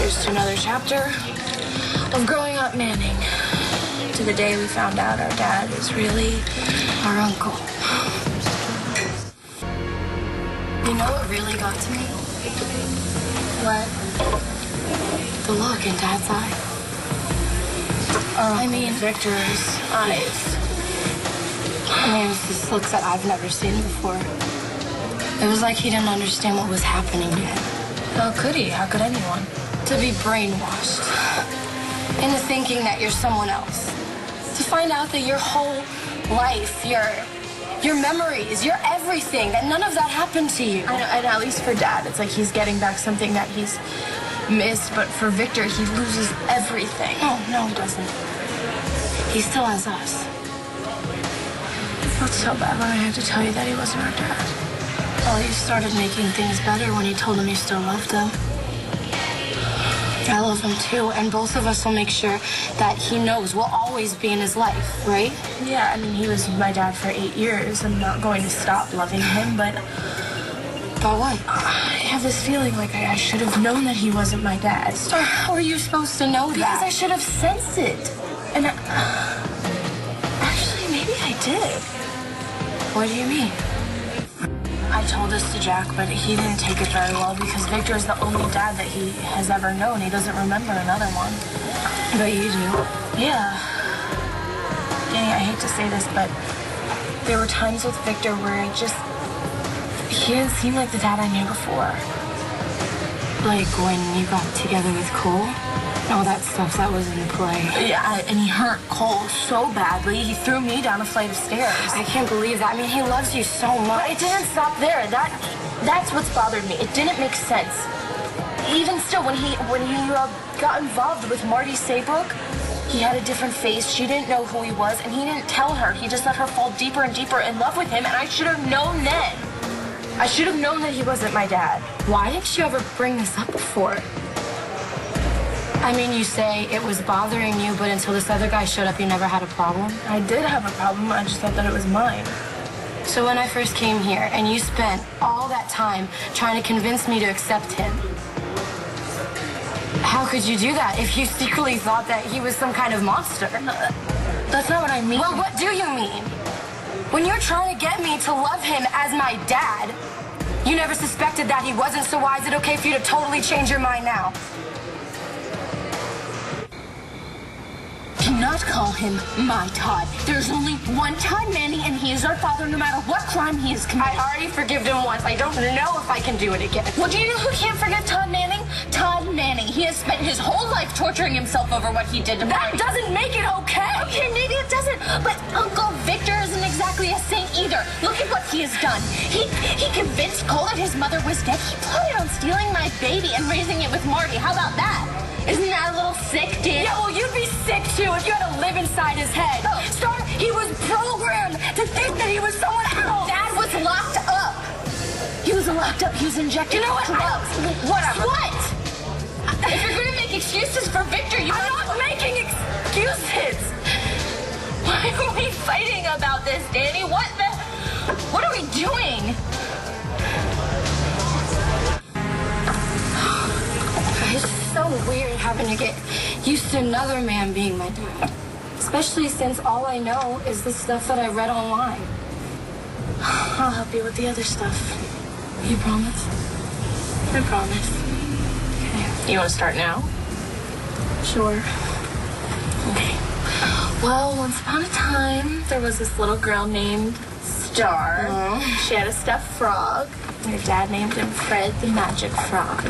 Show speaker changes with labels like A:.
A: Here's to another chapter of growing up Manning. To the day we found out our dad is really our uncle. You know what really got to me?
B: What?
A: The look in Dad's eye. I mean, Victor's eyes.
B: It was this look that I've never seen before.
A: It was like he didn't understand what was happening to him. How could he? How could anyone? To be brainwashed into thinking that you're someone else. To find out that your whole life, your memories, your everything, that none of that happened to you. I know, and at least for Dad, it's like he's getting back something that he's missed, but for Victor, he loses everything.
B: Oh, no, he doesn't. He still has us.
A: I felt so bad when I had to tell you that he wasn't our dad.
B: Well, you started making things better when you told him you still loved him. I love him too, and both of us will make sure that he knows we'll always be in his life, right?
A: Yeah, I mean, he was my dad for 8 years. I'm not going to stop loving him, but...
B: But what?
A: I have this feeling like I should have known that he wasn't my dad.
B: Starr, how are you supposed to know that?
A: Because I should have sensed it. And actually, maybe I did.
B: What do you mean?
A: I told this to Jack, but he didn't take it very well because Victor is the only dad that he has ever known. He doesn't remember another one.
B: But you do.
A: Yeah. Danny, I hate to say this, but there were times with Victor where he didn't seem like the dad I knew before.
B: Like when you got together with Cole? All that stuff that was in play.
A: Yeah, and he hurt Cole so badly, he threw me down a flight of stairs.
B: I can't believe that. I mean, he loves you so much.
A: But it didn't stop there. That's what's bothered me. It didn't make sense. Even still, when he got involved with Marty Saybrook, he had a different face. She didn't know who he was, and he didn't tell her. He just let her fall deeper and deeper in love with him, and I should have known then. I should have known that he wasn't my dad.
B: Why didn't you ever bring this up before? I mean, you say it was bothering you, but until this other guy showed up, you never had a problem?
A: I did have a problem. I just thought that it was mine.
B: So when I first came here, and you spent all that time trying to convince me to accept him, how could you do that if you secretly thought that he was some kind of monster?
A: That's not what I mean.
B: Well, what do you mean? When you're trying to get me to love him as my dad, you never suspected that he wasn't, so why is it okay for you to totally change your mind now?
A: Do not call him my Todd. There's only one Todd Manning, and he is our father no matter what crime he has committed.
B: I already forgave him once. I don't know if I can do it again.
A: Well, do you know who can't forget Todd Manning? Todd Manning. He has spent his whole life torturing himself over what he did to
B: That doesn't make it okay.
A: Okay, maybe it doesn't. But Uncle Victor isn't exactly a saint either. Look at what he has done. He convinced Cole that his mother was dead. He plotted on stealing my baby and raising it with Marty. How about that? Isn't that a little sick, Dan?
B: Yeah, well, you'd be sick, too, if you had to live inside his head.
A: Oh.
B: Starr, he was programmed to think that he was someone else.
A: Dad was locked up. He was locked up. He was injected with drugs.
B: Whatever.
A: What? If you're going to make excuses for Victor,
B: I'm not making excuses.
A: Why are we fighting about this, Danny? What are we doing?
B: It's so weird having to get used to another man being my dad. Especially since all I know is the stuff that I read online.
A: I'll help you with the other stuff.
B: You promise?
A: I promise. Okay. You want to start now?
B: Sure.
A: Okay. Well, once upon a time, there was this little girl named Starr. She had a stuffed frog. Her dad named him Fred the Magic Frog.